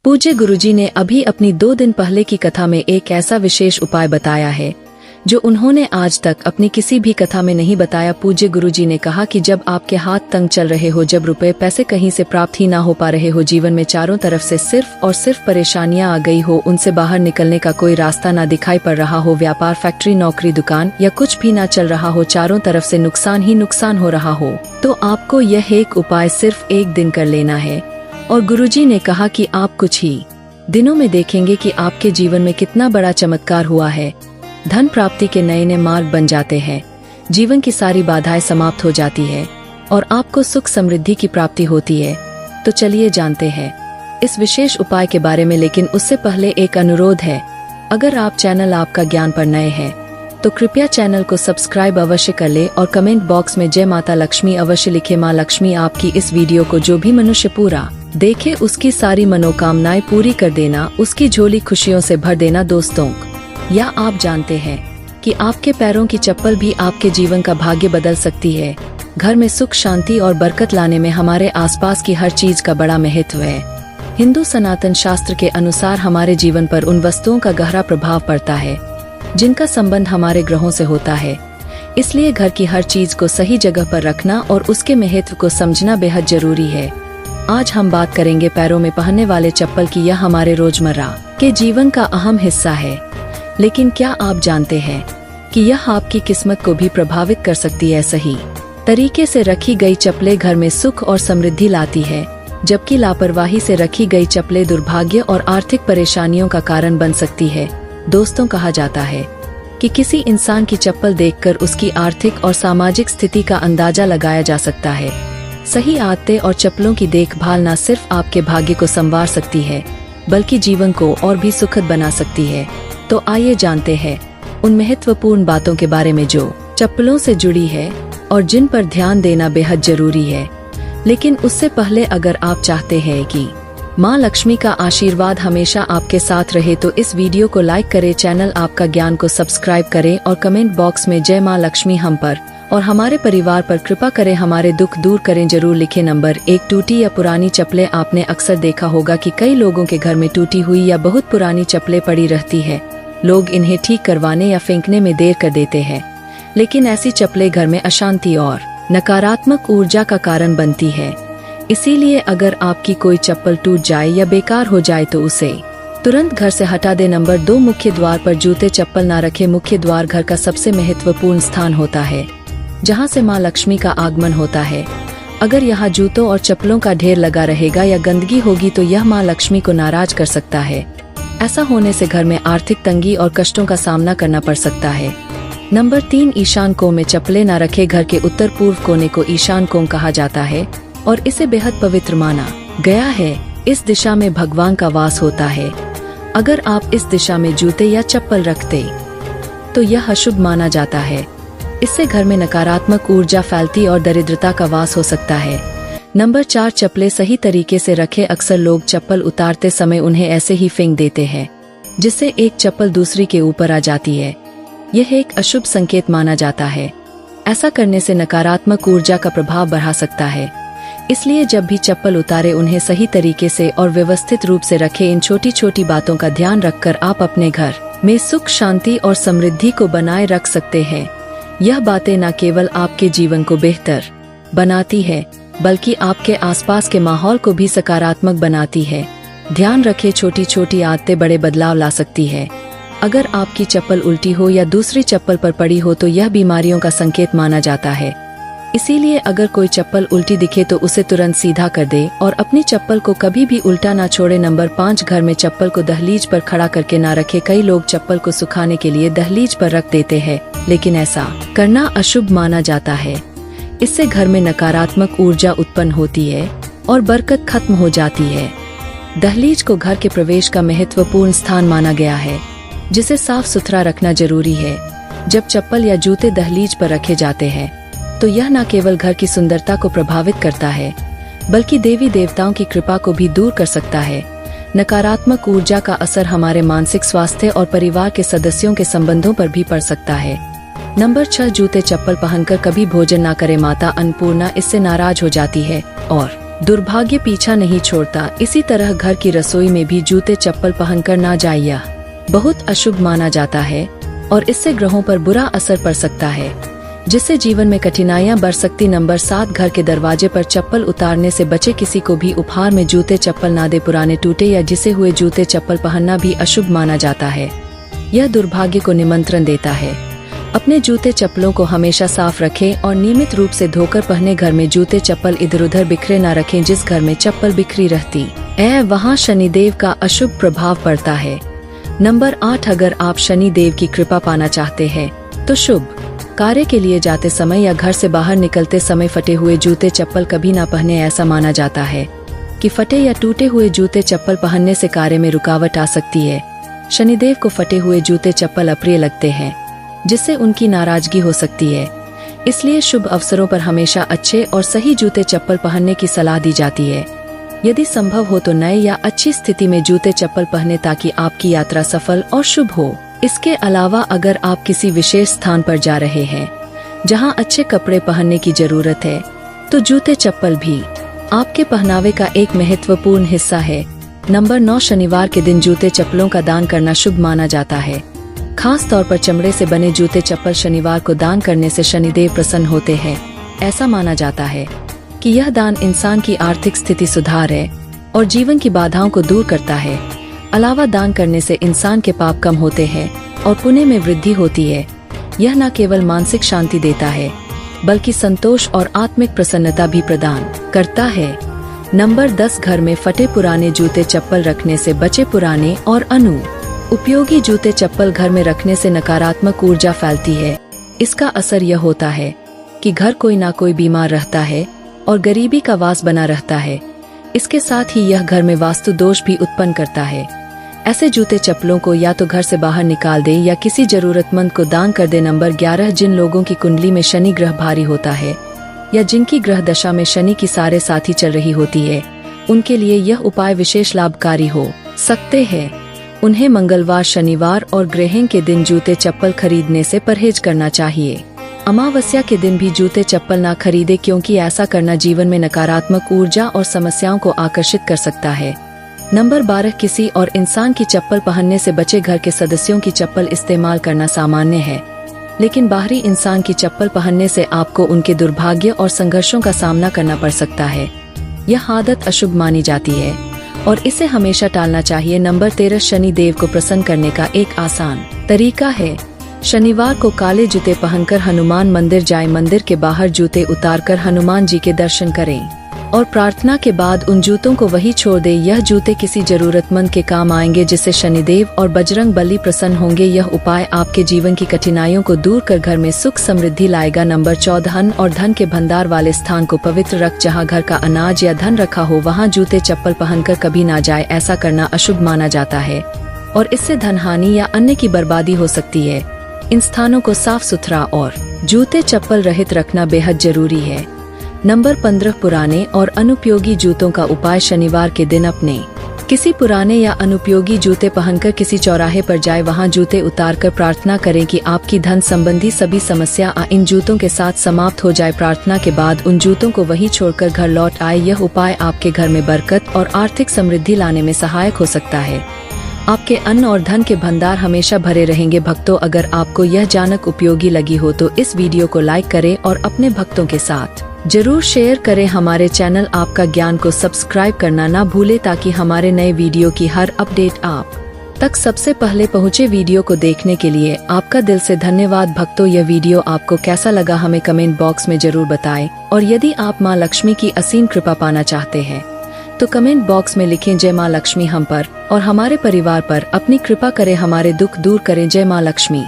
पूज्य गुरुजी ने अभी अपनी 2 दिन पहले की कथा में एक ऐसा विशेष उपाय बताया है जो उन्होंने आज तक अपनी किसी भी कथा में नहीं बताया। पूज्य गुरुजी ने कहा कि जब आपके हाथ तंग चल रहे हो, जब रुपए पैसे कहीं से प्राप्त ही ना हो पा रहे हो, जीवन में चारों तरफ से सिर्फ और सिर्फ परेशानियां आ गई हो, उनसे बाहर निकलने का कोई रास्ता ना दिखाई पड़ रहा हो, व्यापार फैक्ट्री नौकरी दुकान या कुछ भी ना चल रहा हो, चारों तरफ से नुकसान ही नुकसान हो रहा हो, तो आपको यह एक उपाय सिर्फ 1 दिन कर लेना है। और गुरुजी ने कहा कि आप कुछ ही दिनों में देखेंगे कि आपके जीवन में कितना बड़ा चमत्कार हुआ है। धन प्राप्ति के नए नए मार्ग बन जाते हैं, जीवन की सारी बाधाएं समाप्त हो जाती है और आपको सुख समृद्धि की प्राप्ति होती है। तो चलिए जानते हैं इस विशेष उपाय के बारे में, लेकिन उससे पहले एक अनुरोध है। अगर आप चैनल आपका ज्ञान पर नए हैं तो कृपया चैनल को सब्सक्राइब अवश्य कर ले और कमेंट बॉक्स में जय माता लक्ष्मी अवश्य लिखे। माँ लक्ष्मी आपकी इस वीडियो को जो भी मनुष्य पूरा देखे उसकी सारी मनोकामनाएं पूरी कर देना, उसकी झोली खुशियों से भर देना। दोस्तों, या आप जानते हैं कि आपके पैरों की चप्पल भी आपके जीवन का भाग्य बदल सकती है। घर में सुख शांति और बरकत लाने में हमारे आसपास की हर चीज का बड़ा महत्व है। हिंदू सनातन शास्त्र के अनुसार हमारे जीवन पर उन वस्तुओं का गहरा प्रभाव पड़ता है जिनका संबंध हमारे ग्रहों से होता है। इसलिए घर की हर चीज को सही जगह पर रखना और उसके महत्व को समझना बेहद जरूरी है। आज हम बात करेंगे पैरों में पहनने वाले चप्पल की। यह हमारे रोजमर्रा के जीवन का अहम हिस्सा है, लेकिन क्या आप जानते हैं कि यह आपकी किस्मत को भी प्रभावित कर सकती है। सही तरीके से रखी गई चप्पलें घर में सुख और समृद्धि लाती है, जबकि लापरवाही से रखी गई चप्पलें दुर्भाग्य और आर्थिक परेशानियों का कारण बन सकती है। दोस्तों, कहा जाता है कि किसी इंसान की चप्पल देखकर उसकी आर्थिक और सामाजिक स्थिति का अंदाजा लगाया जा सकता है। सही आदतें और चप्पलों की देखभाल न सिर्फ आपके भाग्य को संवार सकती है, बल्कि जीवन को और भी सुखद बना सकती है। तो आइए जानते हैं उन महत्वपूर्ण बातों के बारे में जो चप्पलों से जुड़ी है और जिन पर ध्यान देना बेहद जरूरी है। लेकिन उससे पहले अगर आप चाहते हैं कि माँ लक्ष्मी का आशीर्वाद हमेशा आपके साथ रहे तो इस वीडियो को लाइक करें, चैनल आपका ज्ञान को सब्सक्राइब करें और कमेंट बॉक्स में जय माँ लक्ष्मी हम पर और हमारे परिवार पर कृपा करें, हमारे दुख दूर करें जरूर लिखें। नंबर 1, टूटी या पुरानी चप्पलें। आपने अक्सर देखा होगा कि कई लोगों के घर में टूटी हुई या बहुत पुरानी चप्पलें पड़ी रहती है। लोग इन्हें ठीक करवाने या फेंकने में देर कर देते हैं, लेकिन ऐसी चप्पलें घर में अशांति और नकारात्मक ऊर्जा का कारण बनती है। इसीलिए अगर आपकी कोई चप्पल टूट जाए या बेकार हो जाए तो उसे तुरंत घर से हटा दे। नंबर 2, मुख्य द्वार पर जूते चप्पल ना रखें। मुख्य द्वार घर का सबसे महत्वपूर्ण स्थान होता है, जहां से माँ लक्ष्मी का आगमन होता है। अगर यहाँ जूतों और चप्पलों का ढेर लगा रहेगा या गंदगी होगी तो यह माँ लक्ष्मी को नाराज कर सकता है। ऐसा होने से घर में आर्थिक तंगी और कष्टों का सामना करना पड़ सकता है। नंबर 3, ईशान कोण में चप्पलें न रखें। घर के उत्तर पूर्व कोने को ईशान कोण कहा जाता है और इसे बेहद पवित्र माना गया है। इस दिशा में भगवान का वास होता है। अगर आप इस दिशा में जूते या चप्पल रखते तो यह अशुभ माना जाता है। इससे घर में नकारात्मक ऊर्जा फैलती और दरिद्रता का वास हो सकता है। नंबर 4, चप्पलें सही तरीके से रखें। अक्सर लोग चप्पल उतारते समय उन्हें ऐसे ही फेंक देते हैं, जिससे एक चप्पल दूसरी के ऊपर आ जाती है। यह एक अशुभ संकेत माना जाता है। ऐसा करने से नकारात्मक ऊर्जा का प्रभाव बढ़ा सकता है। इसलिए जब भी चप्पल उतारे उन्हें सही तरीके से और व्यवस्थित रूप से रखें। इन छोटी छोटी बातों का ध्यान रखकर आप अपने घर में सुख शांति और समृद्धि को बनाए रख सकते हैं। यह बातें न केवल आपके जीवन को बेहतर बनाती है, बल्कि आपके आसपास के माहौल को भी सकारात्मक बनाती है। ध्यान रखें, छोटी छोटी आदतें बड़े बदलाव ला सकती है। अगर आपकी चप्पल उल्टी हो या दूसरी चप्पल पर पड़ी हो तो यह बीमारियों का संकेत माना जाता है। इसीलिए अगर कोई चप्पल उल्टी दिखे तो उसे तुरंत सीधा कर दे और अपनी चप्पल को कभी भी उल्टा ना छोड़े। नंबर 5, घर में चप्पल को दहलीज पर खड़ा करके ना रखे। कई लोग चप्पल को सुखाने के लिए दहलीज पर रख देते हैं, लेकिन ऐसा करना अशुभ माना जाता है। इससे घर में नकारात्मक ऊर्जा उत्पन्न होती है और बरकत खत्म हो जाती है। दहलीज को घर के प्रवेश का महत्वपूर्ण स्थान माना गया है, जिसे साफ सुथरा रखना जरूरी है। जब चप्पल या जूते दहलीज पर रखे जाते हैं तो यह न केवल घर की सुंदरता को प्रभावित करता है, बल्कि देवी देवताओं की कृपा को भी दूर कर सकता है। नकारात्मक ऊर्जा का असर हमारे मानसिक स्वास्थ्य और परिवार के सदस्यों के संबंधों पर भी पड़ सकता है। नंबर 6, जूते चप्पल पहनकर कभी भोजन ना करें। माता अन्नपूर्णा इससे नाराज हो जाती है और दुर्भाग्य पीछा नहीं छोड़ता। इसी तरह घर की रसोई में भी जूते चप्पल पहनकर ना जाइए, बहुत अशुभ माना जाता है और इससे ग्रहों पर बुरा असर पड़ सकता है, जिससे जीवन में कठिनाइयां बढ़ सकती। नंबर 7, घर के दरवाजे पर चप्पल उतारने से बचे। किसी को भी उपहार में जूते चप्पल ना दे। पुराने, टूटे या घिसे हुए जूते चप्पल पहनना भी अशुभ माना जाता है। यह दुर्भाग्य को निमंत्रण देता है। अपने जूते चप्पलों को हमेशा साफ रखें और नियमित रूप से धोकर पहने। घर में जूते चप्पल इधर उधर बिखरे न रखें। जिस घर में चप्पल बिखरी रहती है वहाँ शनिदेव का अशुभ प्रभाव पड़ता है। नंबर 8, अगर आप शनिदेव की कृपा पाना चाहते हैं तो शुभ कार्य के लिए जाते समय या घर से बाहर निकलते समय फटे हुए जूते चप्पल कभी ना पहने। ऐसा माना जाता है कि फटे या टूटे हुए जूते चप्पल पहनने से कार्य में रुकावट आ सकती है। शनिदेव को फटे हुए जूते चप्पल अप्रिय लगते हैं, जिससे उनकी नाराजगी हो सकती है। इसलिए शुभ अवसरों पर हमेशा अच्छे और सही जूते चप्पल पहनने की सलाह दी जाती है। यदि संभव हो तो नए या अच्छी स्थिति में जूते चप्पल पहने ताकि आपकी यात्रा सफल और शुभ हो। इसके अलावा अगर आप किसी विशेष स्थान पर जा रहे हैं जहां अच्छे कपड़े पहनने की जरूरत है तो जूते चप्पल भी आपके पहनावे का एक महत्वपूर्ण हिस्सा है। नंबर 9, शनिवार के दिन जूते चप्पलों का दान करना शुभ माना जाता है। खास तौर पर चमड़े से बने जूते चप्पल शनिवार को दान करने से शनिदेव प्रसन्न होते हैं। ऐसा माना जाता है कि यह दान इंसान की आर्थिक स्थिति सुधारे और जीवन की बाधाओं को दूर करता है। अलावा दान करने से इंसान के पाप कम होते हैं और पुण्य में वृद्धि होती है। यह न केवल मानसिक शांति देता है बल्कि संतोष और आत्मिक प्रसन्नता भी प्रदान करता है। नंबर 10, घर में फटे पुराने जूते चप्पल रखने से बचे। पुराने और उपयोगी जूते चप्पल घर में रखने से नकारात्मक ऊर्जा फैलती है। इसका असर यह होता है कि घर कोई ना कोई बीमार रहता है और गरीबी का वास बना रहता है। इसके साथ ही यह घर में वास्तु दोष भी उत्पन्न करता है। ऐसे जूते चप्पलों को या तो घर से बाहर निकाल दे या किसी जरूरतमंद को दान कर दे। नंबर 11, जिन लोगों की कुंडली में शनि ग्रह भारी होता है या जिनकी ग्रह दशा में शनि की सारे साथी चल रही होती है, उनके लिए यह उपाय विशेष लाभकारी हो सकते हैं। उन्हें मंगलवार, शनिवार और ग्रहण के दिन जूते चप्पल खरीदने से परहेज करना चाहिए। अमावस्या के दिन भी जूते चप्पल ना खरीदे, क्योंकि ऐसा करना जीवन में नकारात्मक ऊर्जा और समस्याओं को आकर्षित कर सकता है। नंबर 12, किसी और इंसान की चप्पल पहनने से बचे। घर के सदस्यों की चप्पल इस्तेमाल करना सामान्य है, लेकिन बाहरी इंसान की चप्पल पहनने से आपको उनके दुर्भाग्य और संघर्षों का सामना करना पड़ सकता है। यह आदत अशुभ मानी जाती है और इसे हमेशा टालना चाहिए। नंबर 13, शनि देव को प्रसन्न करने का एक आसान तरीका है। शनिवार को काले जूते पहनकर हनुमान मंदिर जाएं। मंदिर के बाहर जूते उतारकर हनुमान जी के दर्शन करें और प्रार्थना के बाद उन जूतों को वहीं छोड़ दें। यह जूते किसी जरूरतमंद के काम आएंगे, जिससे शनिदेव और बजरंग बली प्रसन्न होंगे। यह उपाय आपके जीवन की कठिनाइयों को दूर कर घर में सुख समृद्धि लाएगा। नंबर 14, धन और धन के भंडार वाले स्थान को पवित्र रख। जहां घर का अनाज या धन रखा हो वहां जूते चप्पल पहनकर कभी ना जाए। ऐसा करना अशुभ माना जाता है और इससे धन हानि या अन्य की बर्बादी हो सकती है। इन स्थानों को साफ सुथरा और जूते चप्पल रहित रखना बेहद जरूरी है। नंबर 15, पुराने और अनुपयोगी जूतों का उपाय। शनिवार के दिन अपने किसी पुराने या अनुपयोगी जूते पहनकर किसी चौराहे पर जाए। वहां जूते उतारकर प्रार्थना करें कि आपकी धन संबंधी सभी समस्या इन जूतों के साथ समाप्त हो जाए। प्रार्थना के बाद उन जूतों को वहीं छोड़कर घर लौट आए। यह उपाय आपके घर में बरकत और आर्थिक समृद्धि लाने में सहायक हो सकता है। आपके अन्न और धन के भंडार हमेशा भरे रहेंगे। भक्तों, अगर आपको यह जानक उपयोगी लगी हो तो इस वीडियो को लाइक करें और अपने भक्तों के साथ जरूर शेयर करें। हमारे चैनल आपका ज्ञान को सब्सक्राइब करना ना भूले ताकि हमारे नए वीडियो की हर अपडेट आप तक सबसे पहले पहुंचे। वीडियो को देखने के लिए आपका दिल से धन्यवाद। भक्तों, यह वीडियो आपको कैसा लगा हमें कमेंट बॉक्स में जरूर बताएं और यदि आप मां लक्ष्मी की असीम कृपा पाना चाहते हैं तो कमेंट बॉक्स में लिखें जय मां लक्ष्मी हम पर और हमारे परिवार पर अपनी कृपा करें, हमारे दुख दूर करें। जय मां लक्ष्मी।